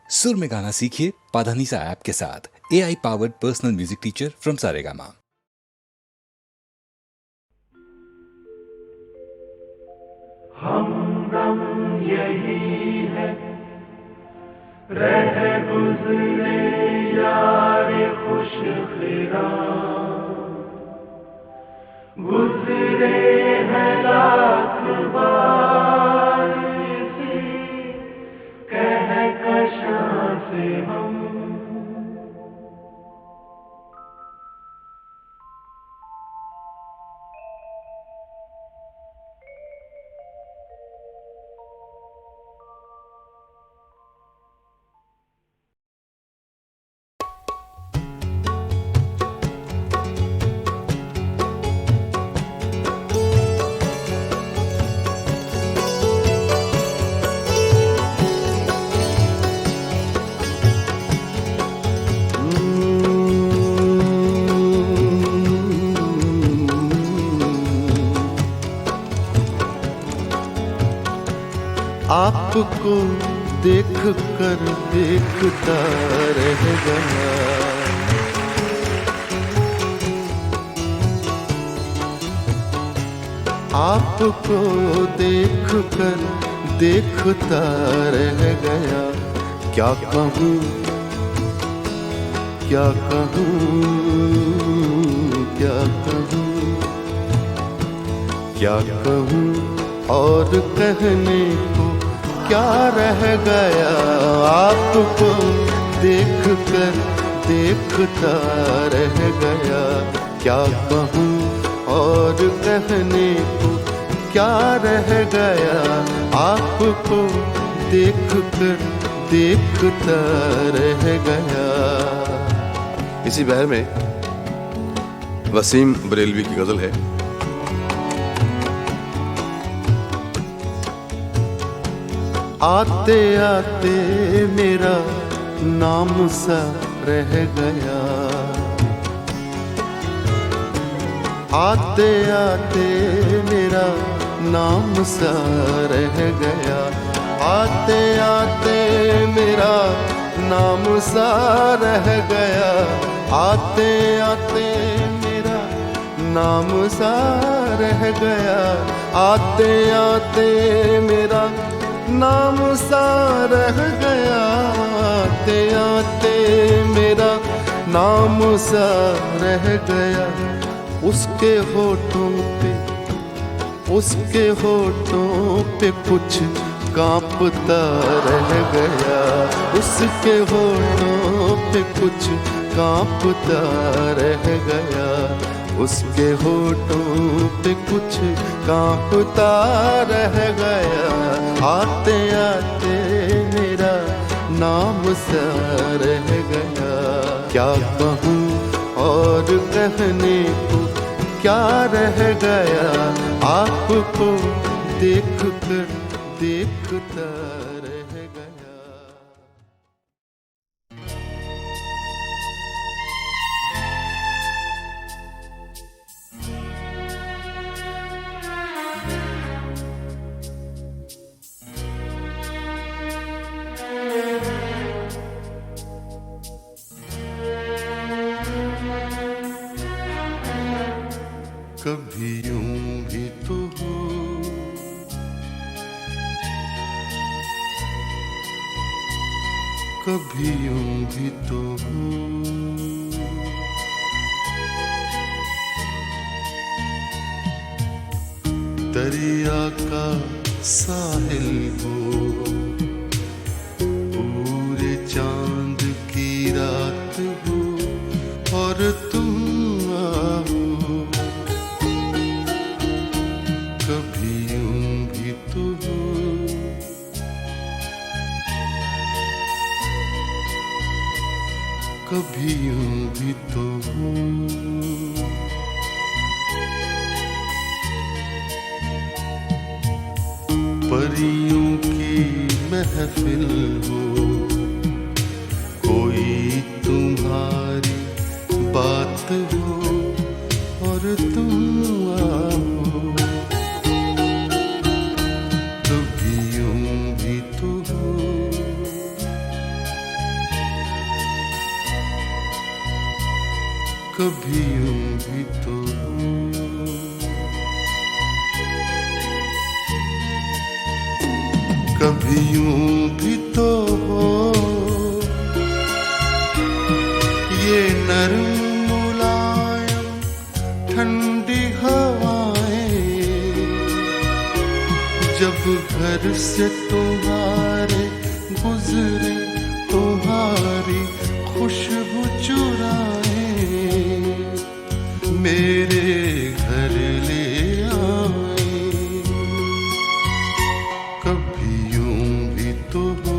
सुर में गाना सीखिए पाधानीसा ऐप के साथ। AI powered personal music teacher from Saregama. हमदम यही है, रह गुजरे यार खुश खिराम, गुजरे हैं लाख बार इसी कहकशां से हम। आपको देख कर देखता रह गया, आपको देख कर देखता रह गया। क्या कहूँ क्या कहूँ क्या कहूँ क्या कहूँ, और कहने को क्या रह गया। आपको देख कर देखता रह गया। क्या कहूँ और कहने को क्या रह गया। आपको देख कर देखता रह गया। इसी बहर में वसीम बरेलवी की गजल है। आते आते मेरा नाम सा रह गया, आते आते मेरा नाम सा रह गया। आते आते मेरा नाम सा रह गया। आते आते मेरा नाम सा रह गया। आते आते मेरा नाम सा रह गया। आते आते मेरा नाम सा रह गया। उसके होठों पे कुछ कांपता रह गया। उसके होठों पे कुछ कांपता रह गया। उसके होठों पे कुछ कांपता रह गया। आते आते मेरा नाम सा रह गया। क्या कहूँ और कहने को क्या रह गया। आपको देख कर देखता रह गया। कभी यूं भी तो हो, कभी यूं भी तो हो। दरिया का साहिल हो, पूरे चांद की रात हो, और तुम आओ। कभी यूं भी तो हो, कभी यूं भी तो हो। परियों की महफिल हो, कोई तुम्हारी बात हो, और तुम आओ। कभी यूं भी तो हो, कभी यूं भी तो हो, कभी यूं भी तो हो, ये नरम मुलायम ठंडी हवाएं जब घर से तुम्हारे गुजरे, तुम्हारी खुशबू चुराए मेरे घर ले आए, कभी यूं भी तो हो,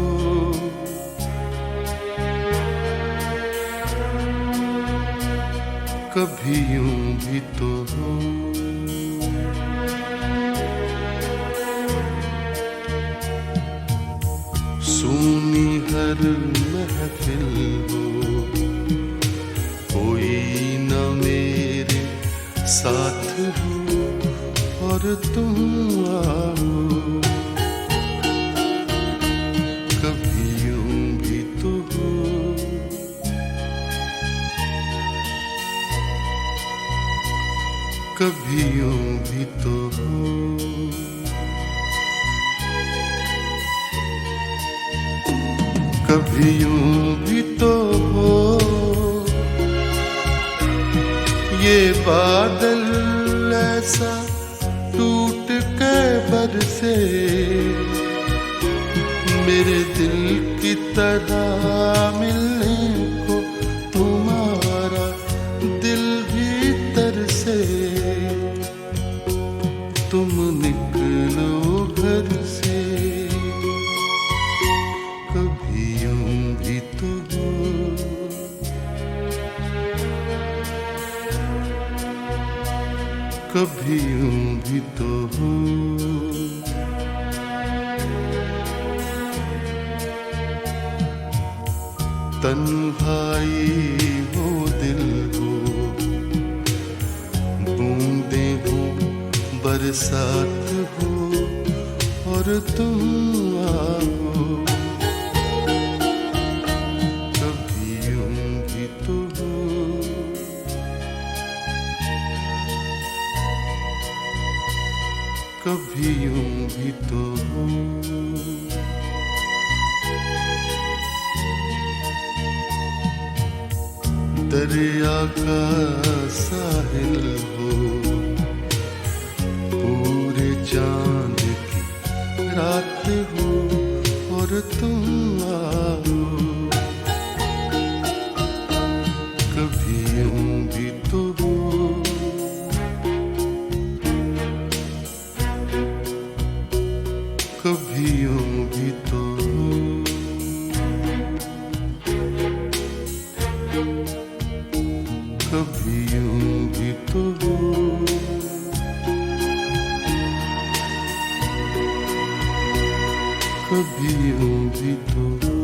कभी यूं भी तो हो, सुनी हर महफिल हो, कोई न मेरे साथ हो और तुम आओ, कभी यूं भी तो हो, कभी यूं भी तो हो, कभी यूं भी तो हो, ये बादल ऐसा टूट के बरसे मेरे दिल की तरह मिलने को तुम्हारा दिल भी तरसे, तुम निकलो घर से, कभी यूं भी तो हो, कभी यूं भी तो हो, तन्हाई हो दिल हो, बूंदे हो बरसात हो और तुम आओ, कभी यूं भी तो हो, कभी यूं भी तो हो, दरिया का साहिल हो, पूरे चांद की रात हो और तुम आओ, कभी यूं भी तो हो, कभी यूं भी तो हो, कभी यूं भी तो हो, कभी यूं भी तो हो,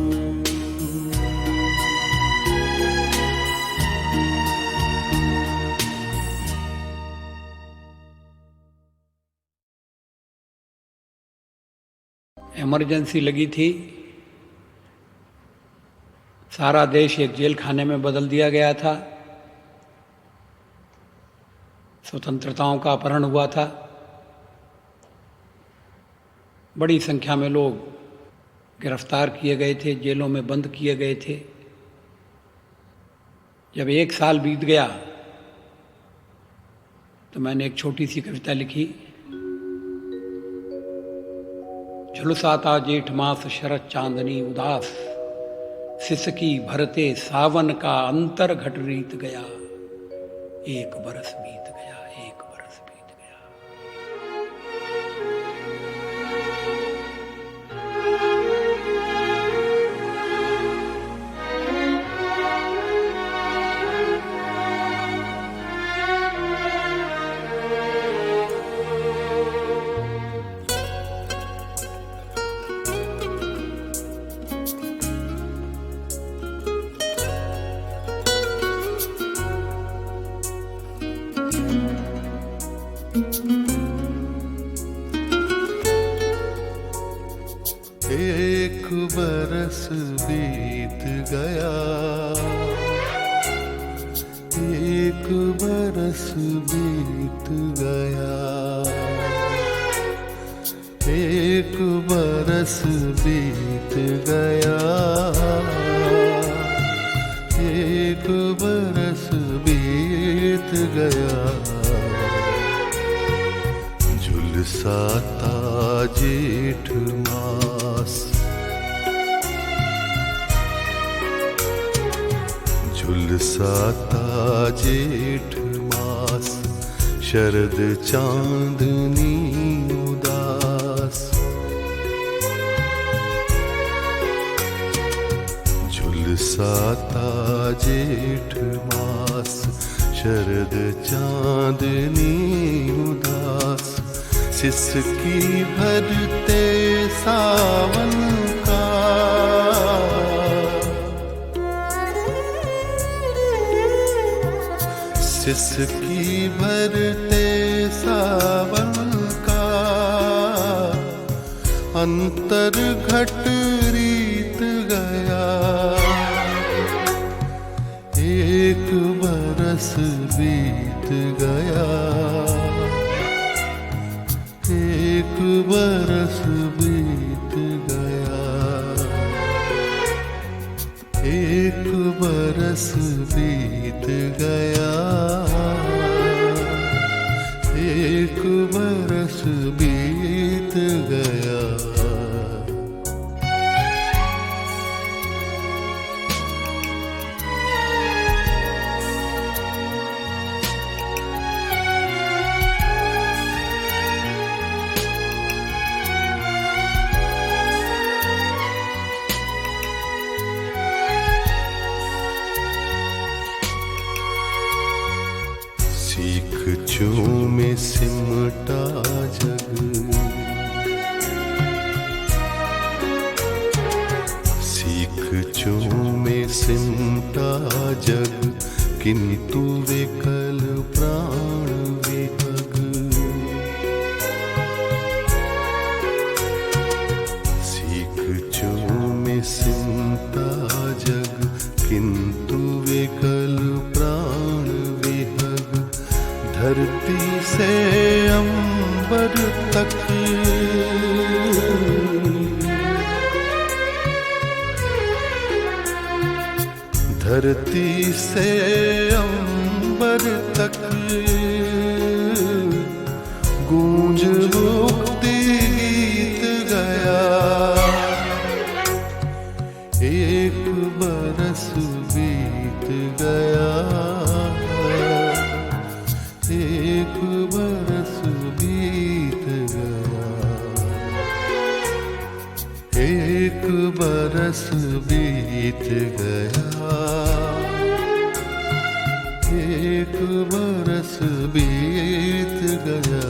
इमरजेंसी लगी थी, सारा देश एक जेल खाने में बदल दिया गया था, स्वतंत्रताओं का अपहरण हुआ था, बड़ी संख्या में लोग गिरफ्तार किए गए थे, जेलों में बंद किए गए थे। जब 1 साल बीत गया तो मैंने एक छोटी सी कविता लिखी। झुलसाता जेठ मास शरद चांदनी उदास, सिसकी भरते सावन का अंतर घट रीत गया, 1 बरस बीत गया, 1 बरस बीत गया। एक बरस बीत गया, 1 बीत गया, एक बरस बीत गया, एक बरस बीत गया। झुलसाता जेठ मास, झुलसाता जेठ मास, शरद चांदनी उदास। झुलसाता जेठ मास, शरद चांदनी उदास। सिसकी भरते सावन का, सिसकी भरते सावन का, अंतर घट रीत गया। एक बरस बीत गया, एक बरस बीत गया, एक बरस बीत गया, एक बरस बीत गया। सीख चूमे सिमटा जग, सीख चूमे सिमटा जग, किंतु विकल प्राण विहग। सीख चूमे सिमटा जग, किंतु विकल प्राण विहग। धरती से अंबर तक, धरती से अंबर तक, गूंज मुक्ति गीत गया। एक बरस बीत गया, एक बरस बीत गया, एक बरस बीत गया, एक बरस बीत गया।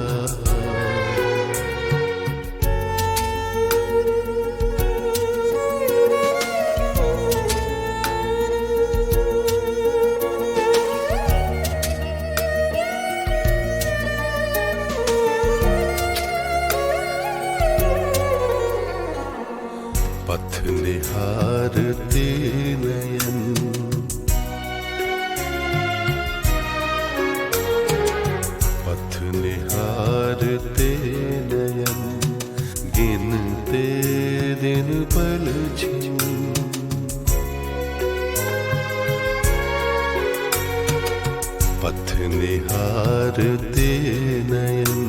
पथ निहारते नयन, पथ निहारते नयन, गिनते दिन पल छिन। पथ निहारते नयन,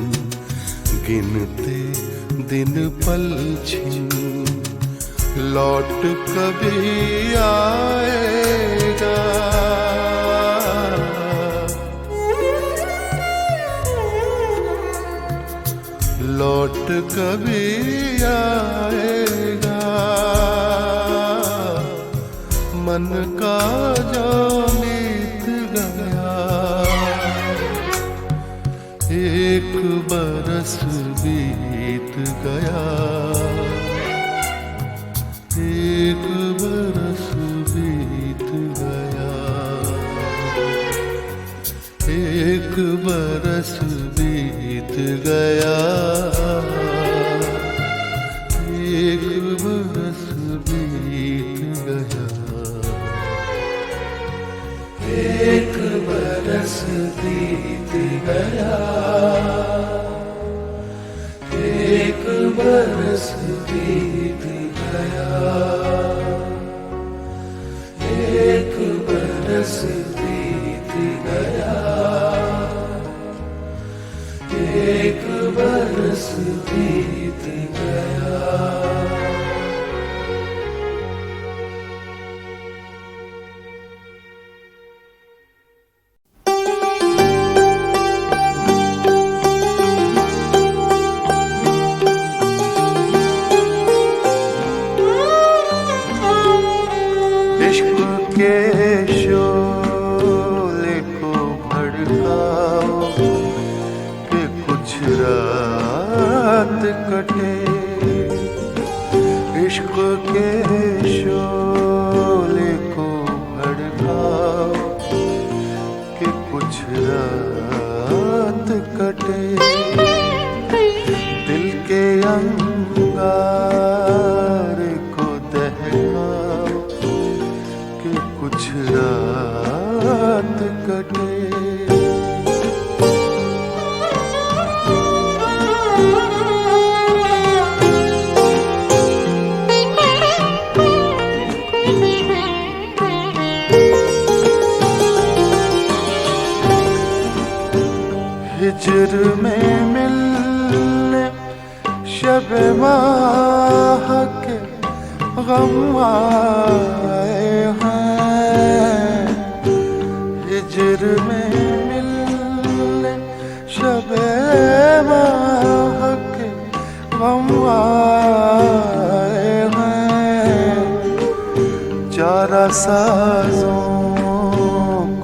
गिनते दिन पल छिन। लौट कभी आएगा, लौट कभी आएगा, मन का जो मीत गया। एक बरस बीत गया, एक बरस बीत गया, एक बरस बीत गया, एक बरस बीत गया, एक बरस बरस बीत गया, एक बरस बीत गया, एक बरस बीत गया, एक बरस बीत गया। इश्क के शोले को भड़काओ कि कुछ रात कटे, इश्क के शोले को भड़काओ कि कुछ रात कटे, दिल के अंगार को दहकाओ कि कुछ रात कटे। हिजर में मिलने शब माह के गम आए हैं, हिजर में मिलने शब माह के गम आए हैं, चारा साजों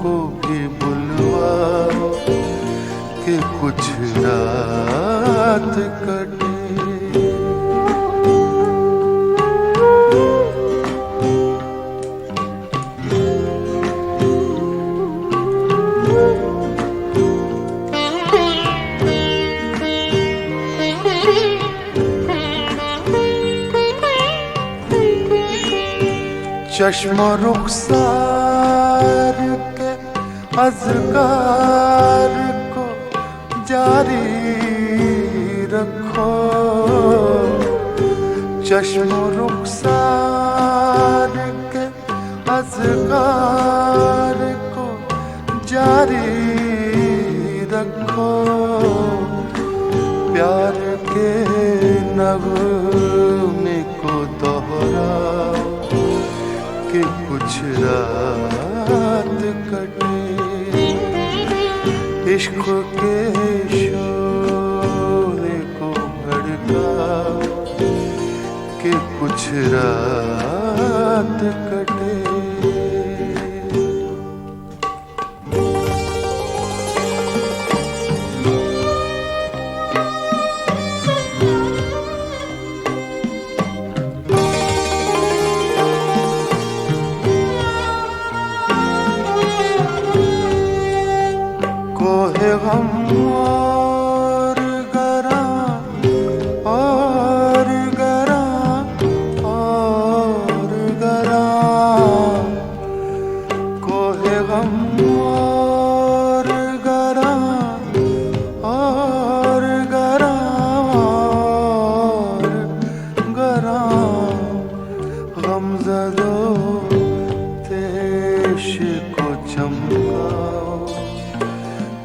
को भी बुलवाओ कि कुछ रात कटे। चश्म रुखसार के अज़कार को जारी रखो, चश्म रुखसार के अज़कार को जारी रखो, प्यार के नगमे को दोहराओ कि कुछ रात कटे, इश्क के शोले को भड़काओ कि कुछ रात कटे। कोहे गम और गरा और गरा और गरा, कोहे गम और गरा और गरा और गरा, गमज़दो देश को चमकाओ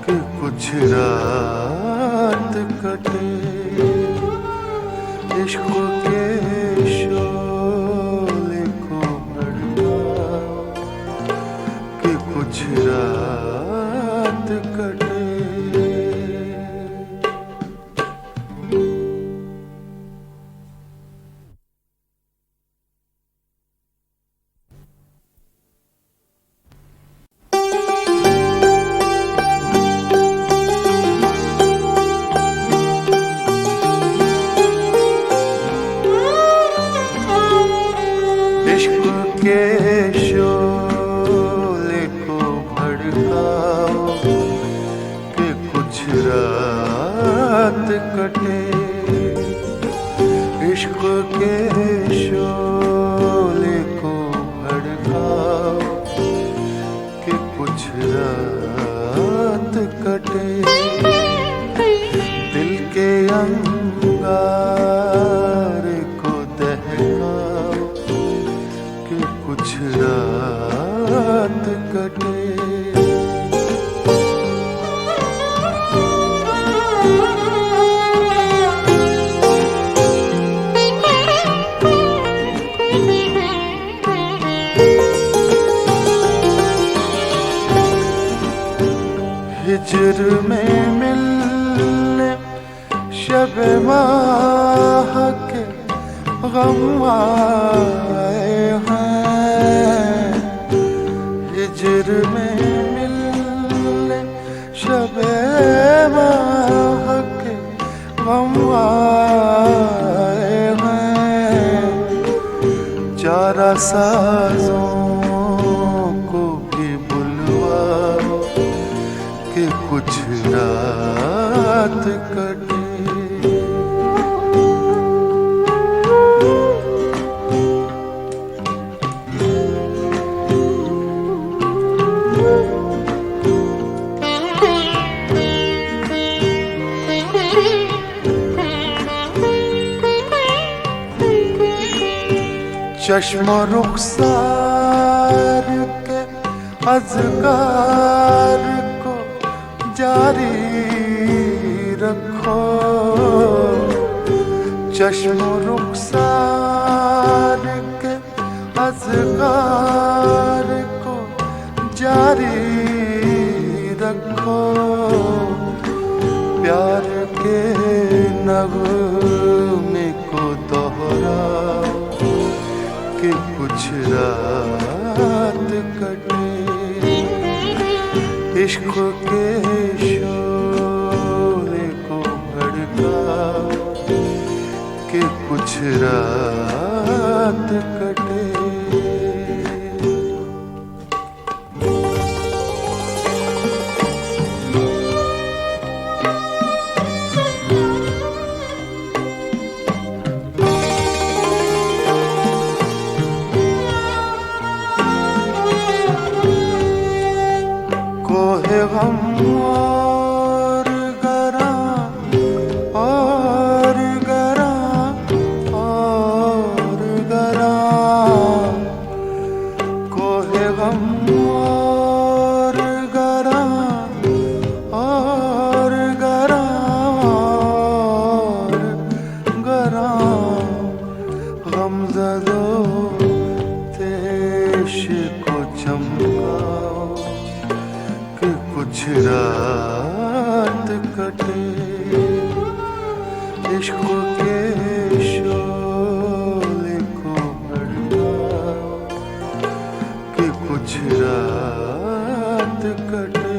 कि कुछ रात कटे, इश्क के शोले को भड़काओ कि कुछ रात कटे। इश्क के शोले को भड़काओ कि कुछ रात कटे, इश्क के शोले को भड़काओ कि कुछ रात कुछ रात कटे। हिजर में मिलने शब माह के गम आए हैं। हिजर में मिलने शब माह के गम आए हैं। चारा साजों को भी बुलवाओ कि कुछ रात कटे। चश्म रुखसार के अज़कार को जारी रखो। चश्म रुखसार के अज़कार को जारी रखो। प्यार के नगमे को दोहराओ कि कुछ रात कटे। इश्क के शोले को भड़काओ कि कुछ रात कटे। कोहे गम और गरा और गरा और गरा। कोहे गम और गरा और गरा और गरा। गमज़दो तेश को चमकाओ कि कुछ रात कटे। इश्क के शोले को भड़काओ कि कुछ रात कटे।